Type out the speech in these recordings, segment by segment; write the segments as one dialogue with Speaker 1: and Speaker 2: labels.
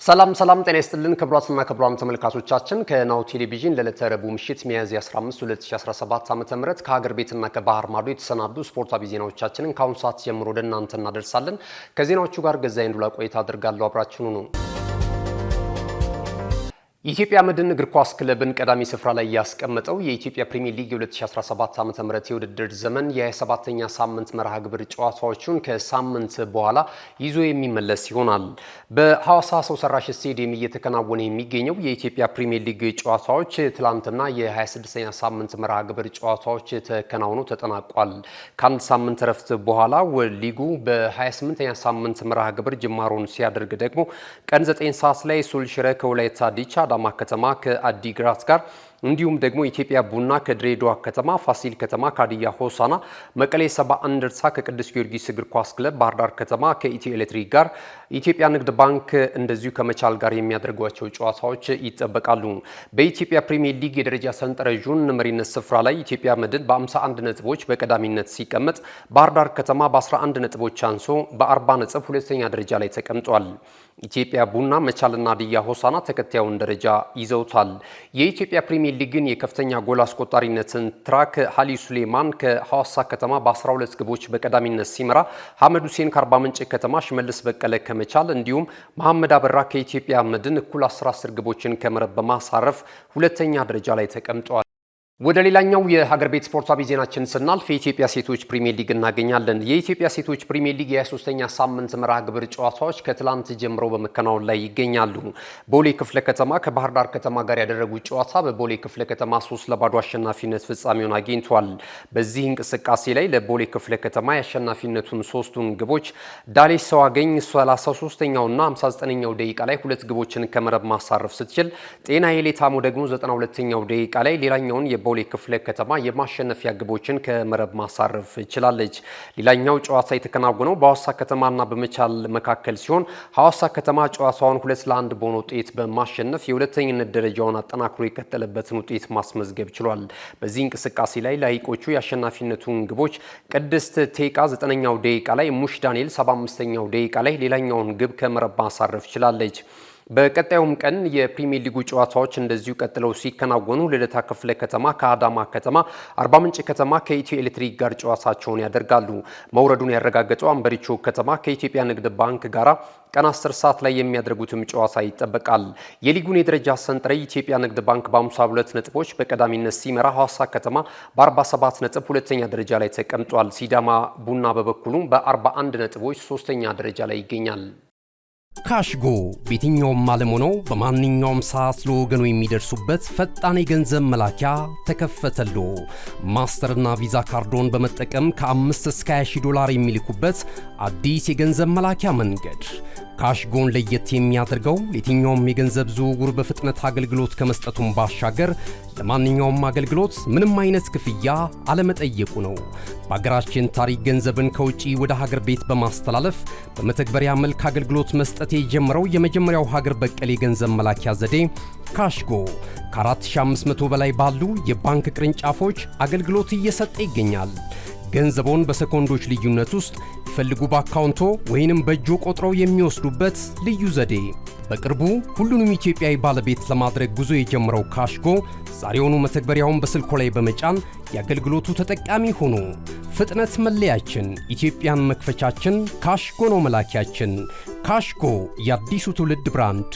Speaker 1: ሰላም ጤና ይስጥልን ክቡራትና ክቡራን ተመልካቾቻችን ከናሁ ቴሌቪዥን ለዕለተ ረቡዕ ምሽት ሚያዝያ 15 2017 ዓ.ም ከሀገር ቤትና ከባህር ማዶ የተሰናዱ ስፖርታዊ ዜናዎቻችንን ከአሁን ሰዓት ጀምሮ ወደ እናንተ እናደርሳለን። ከዜናዎቹ ጋር ገዛኸኝ ዱላ ቆይታ አድርጋለሁ። አብራችሁኑ ነው። የኢትዮጵያ መድን እግር ኳስ ክለብን ቀዳሚ ስፍራ ላይ ያስቀመጠው የኢትዮጵያ ፕሪሚየር ሊግ 2017 ዓ.ም የውድድር ዘመን የ27ኛ ሳምንት መርሃ ግብር ጨዋታዎቹን ከሳምንት በኋላ ይዞ የሚመለስ ይሆናል። በሐዋሳ ሰው ሰራሽ ስቴዲየም እየተከናወነ የሚገኘው የኢትዮጵያ ፕሪሚየር ሊግ ጨዋታዎች ትላንትና የ26ኛ ሳምንት መርሃ ግብር ጨዋታዎች ተከናውነው ተጠናቋል። ከአንድ ሳምንት ረፍት በኋላ ሊጉ በ28ኛ ሳምንት መርሃ ግብር ጅማሮን ሲያደርግ ደግሞ ቀን 9 ሰዓት ላይ ሱልሽረ ከወላይታ ዲቻ፣ አዳማ ከተማ ከአዲግራት ጋር እንዲሁም ደግሞ ኢትዮጵያ ቡና ከድሬዳዋ ከተማ፣ ፋሲል ከተማ ከሀዲያ ሆሳዕና፣ መቀሌ ሰባ እንደርታ ከቅዱስ ጊዮርጊስ እግር ኳስ ክለብ፣ ባህር ዳር ከተማ ከኢትዮ ኤሌክትሪክ ጋር፣ ኢትዮጵያ ንግድ ባንክ እንደዚሁ ከመቻል ጋር የሚያደርጓቸው ጨዋታዎች ይጠበቃሉ። በኢትዮጵያ ፕሪሚየር ሊግ የደረጃ ሰንጠረዡን መሪነት ስፍራ ላይ ኢትዮጵያ መድን በ51 ነጥቦች በቀዳሚነት ሲቀመጥ፣ ባህር ዳር ከተማ በ11 ነጥቦች አንሶ በ40 ነጥብ ሁለተኛ ደረጃ ላይ ተቀምጧል። ኢትዮጵያ ቡና፣ መቻልና ሀዲያ ሆሳዕና ተከታዩን ደረጃ ይዘውታል። የኢትዮጵያ ፕሪሚየር ሊግን የከፍተኛ ጎል አስቆጣሪነትን ትራክ ሀሊ ሱሌማን ከሐዋሳ ከተማ በ12 ግቦች በቀዳሚነት ሲመራ፣ ሐመድ ሁሴን ከአርባ ምንጭ ከተማ፣ ሽመልስ በቀለ ከመቻል እንዲሁም መሐመድ አበራ ከኢትዮጵያ መድን እኩል 10 ግቦችን ከመረብ በማሳረፍ ሁለተኛ ደረጃ ላይ ተቀምጠዋል። ወደ ሌላኛው የሀገር ቤት ስፖርታዊ ዜናችን ስናልፍ የኢትዮጵያ ሴቶች ፕሪሚየር ሊግ እናገኛለን። የኢትዮጵያ ሴቶች ፕሪሚየር ሊግ የ23ኛ ሳምንት መርሃ ግብር ጨዋታዎች ከትላንት ጀምሮ በመከናወን ላይ ይገኛሉ። ቦሌ ክፍለ ከተማ ከባህር ዳር ከተማ ጋር ያደረጉት ጨዋታ በቦሌ ክፍለ ከተማ 3-0 አሸናፊነት ፍጻሜውን አግኝቷል። በዚህ እንቅስቃሴ ላይ ለቦሌ ክፍለ ከተማ የአሸናፊነቱን ሶስቱን ግቦች ዳሌ ሰው አገኝ 33ኛውና 59ኛው ደቂቃ ላይ ሁለት ግቦችን ከመረብ ማሳረፍ ስትችል፣ ጤና የሌታሙ ደግሞ 92ኛው ደቂቃ ላይ ሌላኛውን ቦሌ ክፍለ ከተማ የማሸነፊያ ግቦችን ከመረብ ማሳረፍ ችላለች። ሌላኛው ጨዋታ የተከናወነው በሐዋሳ ከተማና በመቻል መካከል ሲሆን ሐዋሳ ከተማ ጨዋታውን 2-1 በሆነ ውጤት በማሸነፍ የሁለተኝነት ደረጃውን አጠናክሮ የቀጠለበትን ውጤት ማስመዝገብ ችሏል። በዚህ እንቅስቃሴ ላይ ላይቆቹ የአሸናፊነቱን ግቦች ቅድስት ቴቃ 9ኛው ደቂቃ ላይ፣ ሙሽ ዳንኤል 75ኛው ደቂቃ ላይ ሌላኛውን ግብ ከመረብ ማሳረፍ ችላለች። በቀጣዩም ቀን የፕሪሚየር ሊጉ ጨዋታዎች እንደዚሁ ቀጥለው ሲከናወኑ ልደታ ክፍለ ከተማ ከአዳማ ከተማ፣ አርባ ምንጭ ከተማ ከኢትዮ ኤሌክትሪክ ጋር ጨዋታቸውን ያደርጋሉ። መውረዱን ያረጋገጠው አንበሪቾ ከተማ ከኢትዮጵያ ንግድ ባንክ ጋራ ቀን 10 ሰዓት ላይ የሚያደርጉትም ጨዋታ ይጠበቃል። የሊጉን የደረጃ ሰንጠረዥ ኢትዮጵያ ንግድ ባንክ በ52 ነጥቦች በቀዳሚነት ሲመራ፣ ሐዋሳ ከተማ በ47 ነጥብ ሁለተኛ ደረጃ ላይ ተቀምጧል። ሲዳማ ቡና በበኩሉ በ41 ነጥቦች ሶስተኛ ደረጃ ላይ ይገኛል።
Speaker 2: ካሽጎ በየትኛውም ዓለም ሆነው በማንኛውም ሰዓት ለወገኑ የሚደርሱበት ፈጣን የገንዘብ መላኪያ ተከፈተሎ። ማስተርና ቪዛ ካርዶን በመጠቀም ከ5 እስከ 20 ዶላር የሚልኩበት አዲስ የገንዘብ መላኪያ መንገድ። ካሽጎን ለየት የሚያደርገው የትኛውም የገንዘብ ዝውውር በፍጥነት አገልግሎት ከመስጠቱም ባሻገር ለማንኛውም አገልግሎት ምንም አይነት ክፍያ አለመጠየቁ ነው። በሀገራችን ታሪክ ገንዘብን ከውጪ ወደ ሀገር ቤት በማስተላለፍ በመተግበሪያ መልክ አገልግሎት መስጠት የጀመረው የመጀመሪያው ሀገር በቀል የገንዘብ መላኪያ ዘዴ ካሽጎ ከ4500 በላይ ባሉ የባንክ ቅርንጫፎች አገልግሎት እየሰጠ ይገኛል። ገንዘቦን በሰኮንዶች ልዩነት ውስጥ ይፈልጉ በአካውንቶ ወይንም በእጆ ቆጥረው የሚወስዱበት ልዩ ዘዴ። በቅርቡ ሁሉንም ኢትዮጵያዊ ባለቤት ለማድረግ ጉዞ የጀመረው ካሽጎ ዛሬውኑ መተግበሪያውን በስልኮ ላይ በመጫን የአገልግሎቱ ተጠቃሚ ሆኑ። ፍጥነት መለያችን፣ ኢትዮጵያን መክፈቻችን፣ ካሽጎ ነው መላኪያችን። ካሽጎ የአዲሱ ትውልድ ብራንድ።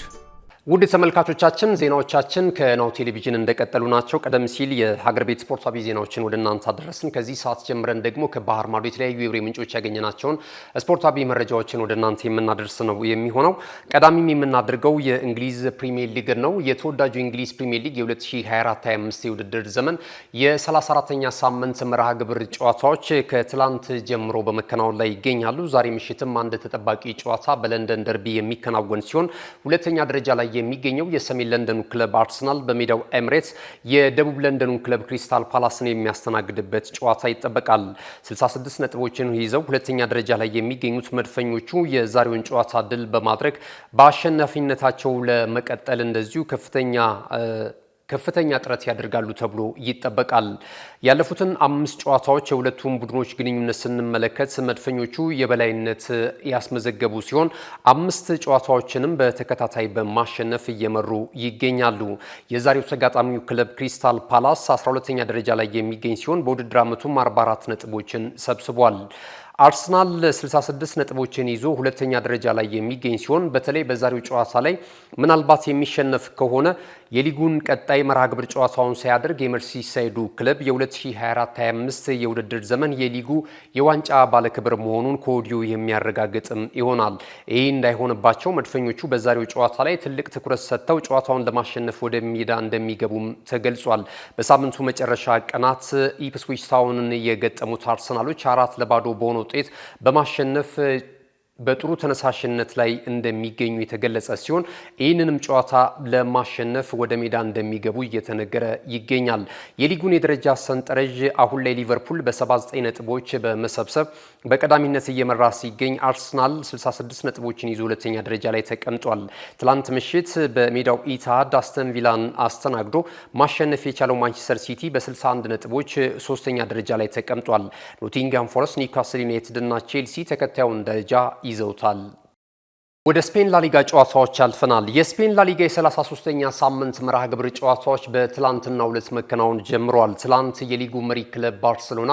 Speaker 1: ውድ ተመልካቾቻችን ዜናዎቻችን ከናሁ ቴሌቪዥን እንደቀጠሉ ናቸው። ቀደም ሲል የሀገር ቤት ስፖርታዊ ዜናዎችን ወደ እናንተ አደረስን። ከዚህ ሰዓት ጀምረን ደግሞ ከባህር ማዶ የተለያዩ የብሬ ምንጮች ያገኘናቸውን ስፖርታዊ መረጃዎችን ወደ እናንተ የምናደርስ ነው የሚሆነው። ቀዳሚም የምናደርገው የእንግሊዝ ፕሪሚየር ሊግ ነው። የተወዳጁ የእንግሊዝ ፕሪሚየር ሊግ የ2024-25 የውድድር ዘመን የ34ኛ ሳምንት መርሃ ግብር ጨዋታዎች ከትላንት ጀምሮ በመከናወን ላይ ይገኛሉ። ዛሬ ምሽትም አንድ ተጠባቂ ጨዋታ በለንደን ደርቢ የሚከናወን ሲሆን ሁለተኛ ደረጃ ላይ የሚገኘው የሰሜን ለንደኑ ክለብ አርሰናል በሜዳው ኤምሬትስ የደቡብ ለንደኑ ክለብ ክሪስታል ፓላስን የሚያስተናግድበት ጨዋታ ይጠበቃል። 66 ነጥቦችን ይዘው ሁለተኛ ደረጃ ላይ የሚገኙት መድፈኞቹ የዛሬውን ጨዋታ ድል በማድረግ በአሸናፊነታቸው ለመቀጠል እንደዚሁ ከፍተኛ ከፍተኛ ጥረት ያደርጋሉ ተብሎ ይጠበቃል። ያለፉትን 5 ጨዋታዎች የሁለቱም ቡድኖች ግንኙነት ስንመለከት መድፈኞቹ የበላይነት ያስመዘገቡ ሲሆን 5 ጨዋታዎችንም በተከታታይ በማሸነፍ እየመሩ ይገኛሉ። የዛሬው ተጋጣሚው ክለብ ክሪስታል ፓላስ 12ኛ ደረጃ ላይ የሚገኝ ሲሆን በውድድር ዓመቱም 44 ነጥቦችን ሰብስቧል። አርሰናል 66 ነጥቦችን ይዞ ሁለተኛ ደረጃ ላይ የሚገኝ ሲሆን በተለይ በዛሬው ጨዋታ ላይ ምናልባት የሚሸነፍ ከሆነ የሊጉን ቀጣይ መርሃ ግብር ጨዋታውን ሳያደርግ የመርሲሳይዱ ክለብ የ2024-25 የውድድር ዘመን የሊጉ የዋንጫ ባለክብር መሆኑን ከወዲሁ የሚያረጋግጥም ይሆናል። ይህ እንዳይሆንባቸው መድፈኞቹ በዛሬው ጨዋታ ላይ ትልቅ ትኩረት ሰጥተው ጨዋታውን ለማሸነፍ ወደ ሜዳ እንደሚገቡም ተገልጿል። በሳምንቱ መጨረሻ ቀናት ኢፕስዊች ታውንን የገጠሙት አርሰናሎች 4-0 በሆነ ውጤት በማሸነፍ በጥሩ ተነሳሽነት ላይ እንደሚገኙ የተገለጸ ሲሆን ይህንንም ጨዋታ ለማሸነፍ ወደ ሜዳ እንደሚገቡ እየተነገረ ይገኛል። የሊጉን የደረጃ ሰንጠረዥ አሁን ላይ ሊቨርፑል በ79 ነጥቦች በመሰብሰብ በቀዳሚነት እየመራ ሲገኝ አርሰናል 66 ነጥቦችን ይዞ ሁለተኛ ደረጃ ላይ ተቀምጧል። ትላንት ምሽት በሜዳው ኢትሃድ አስተን ቪላን አስተናግዶ ማሸነፍ የቻለው ማንቸስተር ሲቲ በ61 ነጥቦች ሶስተኛ ደረጃ ላይ ተቀምጧል። ኖቲንግሃም ፎረስት፣ ኒውካስል ዩናይትድ እና ቼልሲ ተከታዩን ደረጃ ይዘውታል። ወደ ስፔን ላሊጋ ጨዋታዎች አልፈናል። የስፔን ላሊጋ የ33ኛ ሳምንት መርሃ ግብር ጨዋታዎች በትላንትናው ዕለት መከናወን ጀምረዋል። ትላንት የሊጉ መሪ ክለብ ባርሴሎና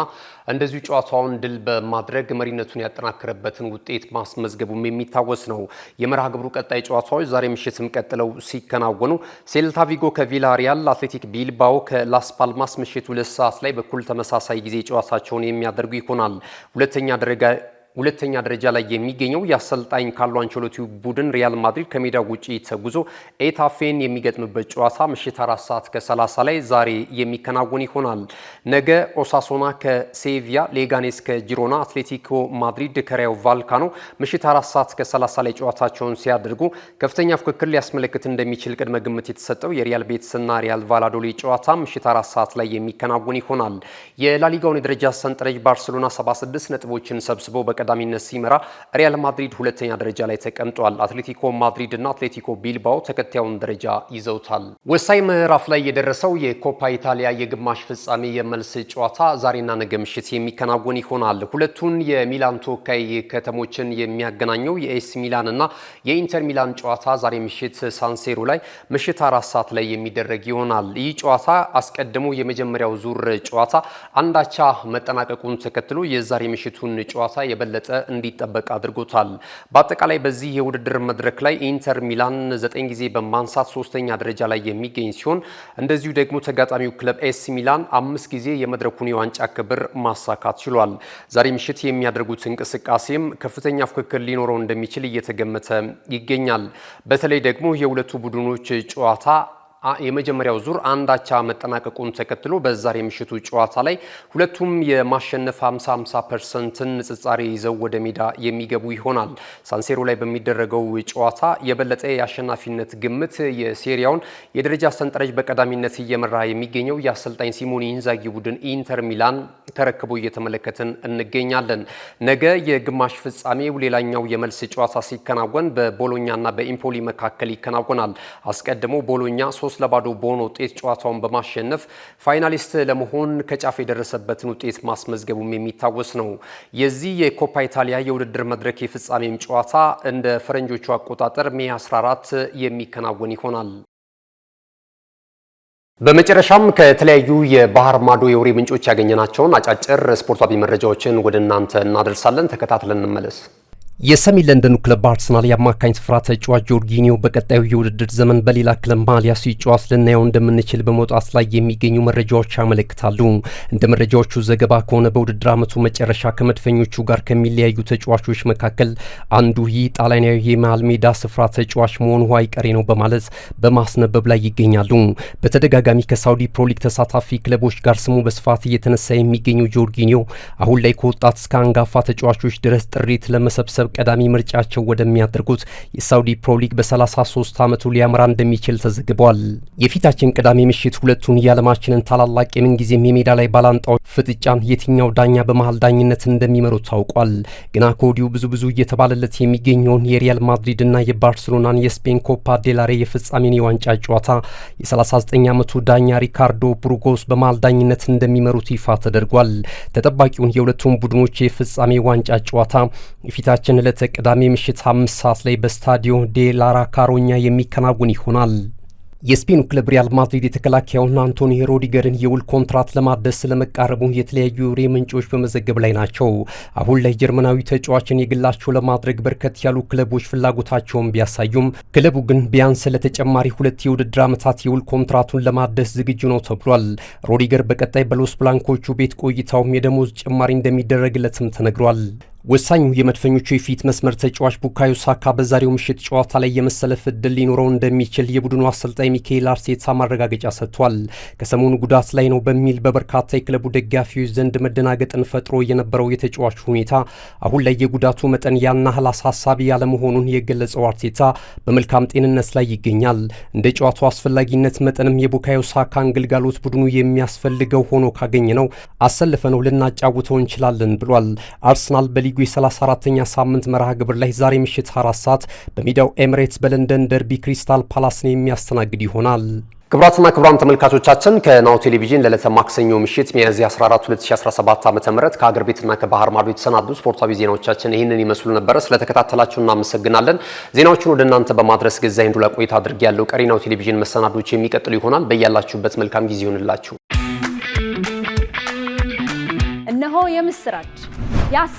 Speaker 1: እንደዚሁ ጨዋታውን ድል በማድረግ መሪነቱን ያጠናከረበትን ውጤት ማስመዝገቡም የሚታወስ ነው። የመርሃ ግብሩ ቀጣይ ጨዋታዎች ዛሬ ምሽትም ቀጥለው ሲከናወኑ ሴልታ ቪጎ ከቪላሪያል፣ አትሌቲክ ቢልባኦ ከላስ ፓልማስ ምሽት 2 ሰዓት ላይ በኩል ተመሳሳይ ጊዜ ጨዋታቸውን የሚያደርጉ ይሆናል። ሁለተኛ ደረጃ ላይ የሚገኘው የአሰልጣኝ ካርሎ አንቸሎቲ ቡድን ሪያል ማድሪድ ከሜዳው ውጪ ተጉዞ ኤታፌን የሚገጥምበት ጨዋታ ምሽት 4 ሰዓት ከ30 ላይ ዛሬ የሚከናወን ይሆናል። ነገ ኦሳሶና ከሴቪያ፣ ሌጋኔስ ከጂሮና፣ አትሌቲኮ ማድሪድ ከራዮ ቫልካኖ ምሽት 4 ሰዓት ከ30 ላይ ጨዋታቸውን ሲያደርጉ ከፍተኛ ፍክክር ሊያስመለክት እንደሚችል ቅድመ ግምት የተሰጠው የሪያል ቤቲስና ሪያል ቫላዶሊ ጨዋታ ምሽት 4 ሰዓት ላይ የሚከናወን ይሆናል። የላሊጋውን የደረጃ ሰንጠረዥ ባርሴሎና 76 ነጥቦችን ሰብስቦ ቀዳሚነት ሲመራ ሪያል ማድሪድ ሁለተኛ ደረጃ ላይ ተቀምጧል። አትሌቲኮ ማድሪድ እና አትሌቲኮ ቢልባኦ ተከታዩን ደረጃ ይዘውታል። ወሳኝ ምዕራፍ ላይ የደረሰው የኮፓ ኢታሊያ የግማሽ ፍጻሜ የመልስ ጨዋታ ዛሬና ነገ ምሽት የሚከናወን ይሆናል። ሁለቱን የሚላን ተወካይ ከተሞችን የሚያገናኘው የኤስ ሚላን እና የኢንተር ሚላን ጨዋታ ዛሬ ምሽት ሳንሴሮ ላይ ምሽት 4 ሰዓት ላይ የሚደረግ ይሆናል። ይህ ጨዋታ አስቀድሞ የመጀመሪያው ዙር ጨዋታ አንዳቻ መጠናቀቁን ተከትሎ የዛሬ ምሽቱን ጨዋታ የበለጠ እንዲጠበቅ አድርጎታል። በአጠቃላይ በዚህ የውድድር መድረክ ላይ ኢንተር ሚላን 9 ጊዜ በማንሳት 3ኛ ደረጃ ላይ የሚገኝ ሲሆን እንደዚሁ ደግሞ ተጋጣሚው ክለብ ኤስ ሚላን 5 ጊዜ የመድረኩን የዋንጫ ክብር ማሳካት ችሏል። ዛሬ ምሽት የሚያደርጉት እንቅስቃሴም ከፍተኛ ፍክክር ሊኖረው እንደሚችል እየተገመተ ይገኛል። በተለይ ደግሞ የሁለቱ ቡድኖች ጨዋታ የመጀመሪያው ዙር አንዳቻ መጠናቀቁን ተከትሎ በዛሬ ምሽቱ ጨዋታ ላይ ሁለቱም የማሸነፍ 50% ንጽጻሬ ይዘው ወደ ሜዳ የሚገቡ ይሆናል። ሳንሴሮ ላይ በሚደረገው ጨዋታ የበለጠ የአሸናፊነት ግምት የሴሪያውን የደረጃ ሰንጠረዥ በቀዳሚነት እየመራ የሚገኘው የአሰልጣኝ ሲሞኔ ኢንዛጊ ቡድን ኢንተር ሚላን ተረክቦ እየተመለከትን እንገኛለን። ነገ የግማሽ ፍጻሜው ሌላኛው የመልስ ጨዋታ ሲከናወን በቦሎኛና በኢምፖሊ መካከል ይከናወናል። አስቀድሞ ቦሎኛ 3-0 በሆነ ውጤት ጨዋታውን በማሸነፍ ፋይናሊስት ለመሆን ከጫፍ የደረሰበትን ውጤት ማስመዝገቡም የሚታወስ ነው። የዚህ የኮፓ ኢታሊያ የውድድር መድረክ የፍጻሜም ጨዋታ እንደ ፈረንጆቹ አቆጣጠር ሜይ 14 የሚከናወን ይሆናል። በመጨረሻም ከተለያዩ የባህር ማዶ የወሬ ምንጮች ያገኘናቸውን አጫጭር ስፖርታዊ መረጃዎችን ወደ እናንተ እናደርሳለን። ተከታትለን እንመለስ።
Speaker 2: የሰሜን ለንደኑ ክለብ አርሰናል የአማካኝ ስፍራ ተጫዋች ጆርጊኒዮ በቀጣዩ የውድድር ዘመን በሌላ ክለብ ማሊያ ሲጫወት ልናየው እንደምንችል በመውጣት ላይ የሚገኙ መረጃዎች ያመለክታሉ። እንደ መረጃዎቹ ዘገባ ከሆነ በውድድር ዓመቱ መጨረሻ ከመድፈኞቹ ጋር ከሚለያዩ ተጫዋቾች መካከል አንዱ ይህ ጣሊያናዊ የመሃል ሜዳ ስፍራ ተጫዋች መሆኑ አይቀሬ ነው በማለት በማስነበብ ላይ ይገኛሉ። በተደጋጋሚ ከሳውዲ ፕሮሊግ ተሳታፊ ክለቦች ጋር ስሙ በስፋት እየተነሳ የሚገኘው ጆርጊኒዮ አሁን ላይ ከወጣት እስከ አንጋፋ ተጫዋቾች ድረስ ጥሪት ለመሰብሰብ በማሰብ ቀዳሚ ምርጫቸው ወደሚያደርጉት የሳውዲ ፕሮ ሊግ በ33 ዓመቱ ሊያመራ እንደሚችል ተዘግቧል። የፊታችን ቅዳሜ ምሽት ሁለቱን የዓለማችንን ታላላቅ የምንጊዜም የሜዳ ላይ ባላንጣዎች ፍጥጫን የትኛው ዳኛ በመሃል ዳኝነት እንደሚመሩ ታውቋል። ግና ከወዲሁ ብዙ እየተባለለት የሚገኘውን የሪያል ማድሪድና የባርሴሎናን የስፔን ኮፓ ዴላሬ የፍጻሜን የዋንጫ ጨዋታ የ39 ዓመቱ ዳኛ ሪካርዶ ቡርጎስ በመሃል ዳኝነት እንደሚመሩት ይፋ ተደርጓል። ተጠባቂውን የሁለቱም ቡድኖች የፍጻሜ ዋንጫ ጨዋታ የፊታችን ዕለተ ቅዳሜ ምሽት 5 ሰዓት ላይ በስታዲዮ ዴ ላራ ካሮኛ የሚከናወን ይሆናል። የስፔኑ ክለብ ሪያል ማድሪድ የተከላካዩን አንቶኒ ሩዲገርን የውል ኮንትራት ለማደስ ስለመቃረቡ የተለያዩ የወሬ ምንጮች በመዘገብ ላይ ናቸው። አሁን ላይ ጀርመናዊ ተጫዋችን የግላቸው ለማድረግ በርከት ያሉ ክለቦች ፍላጎታቸውን ቢያሳዩም ክለቡ ግን ቢያንስ ለተጨማሪ 2 የውድድር ዓመታት የውል ኮንትራቱን ለማደስ ዝግጁ ነው ተብሏል። ሩዲገር በቀጣይ በሎስ ብላንኮቹ ቤት ቆይታውም የደሞዝ ጭማሪ እንደሚደረግለትም ተነግሯል። ወሳኙ የመድፈኞቹ የፊት መስመር ተጫዋች ቡካዮ ሳካ በዛሬው ምሽት ጨዋታ ላይ የመሰለፍ ዕድል ሊኖረው እንደሚችል የቡድኑ አሰልጣኝ ሚካኤል አርቴታ ማረጋገጫ ሰጥቷል። ከሰሞኑ ጉዳት ላይ ነው በሚል በበርካታ የክለቡ ደጋፊዎች ዘንድ መደናገጥን ፈጥሮ የነበረው የተጫዋቹ ሁኔታ አሁን ላይ የጉዳቱ መጠን ያን ያህል አሳሳቢ ያለመሆኑን የገለጸው አርቴታ በመልካም ጤንነት ላይ ይገኛል። እንደ ጨዋታው አስፈላጊነት መጠንም የቡካዮ ሳካን ግልጋሎት ቡድኑ የሚያስፈልገው ሆኖ ካገኘ ነው አሰልፈ ነው ልናጫውተው እንችላለን ብሏል። አርሰናል በሊጉ የ34ኛ ሳምንት መርሃ ግብር ላይ ዛሬ ምሽት 4 ሰዓት በሜዳው ኤሚሬትስ በለንደን ደርቢ ክሪስታል ፓላስን የሚያስተናግድ ይሆናል።
Speaker 1: ክቡራትና ክቡራን ተመልካቾቻችን ከናሁ ቴሌቪዥን ለዕለተ ማክሰኞ ምሽት ሚያዝያ 14 2017 ዓ.ም ከሀገር ቤትና ከባህር ማዶ የተሰናዱ ስፖርታዊ ዜናዎቻችን ይህንን ይመስሉ ነበር። ስለተከታተላችሁ እናመሰግናለን። ዜናዎቹን ወደ እናንተ በማድረስ ገዛኸኝ ዱላ ቆይታ አድርጌያለሁ። ቀሪ ናሁ ቴሌቪዥን መሰናዶች የሚቀጥሉ ይሆናል። በያላችሁበት መልካም ጊዜ ይሁንላችሁ።
Speaker 3: እነሆ የምስራች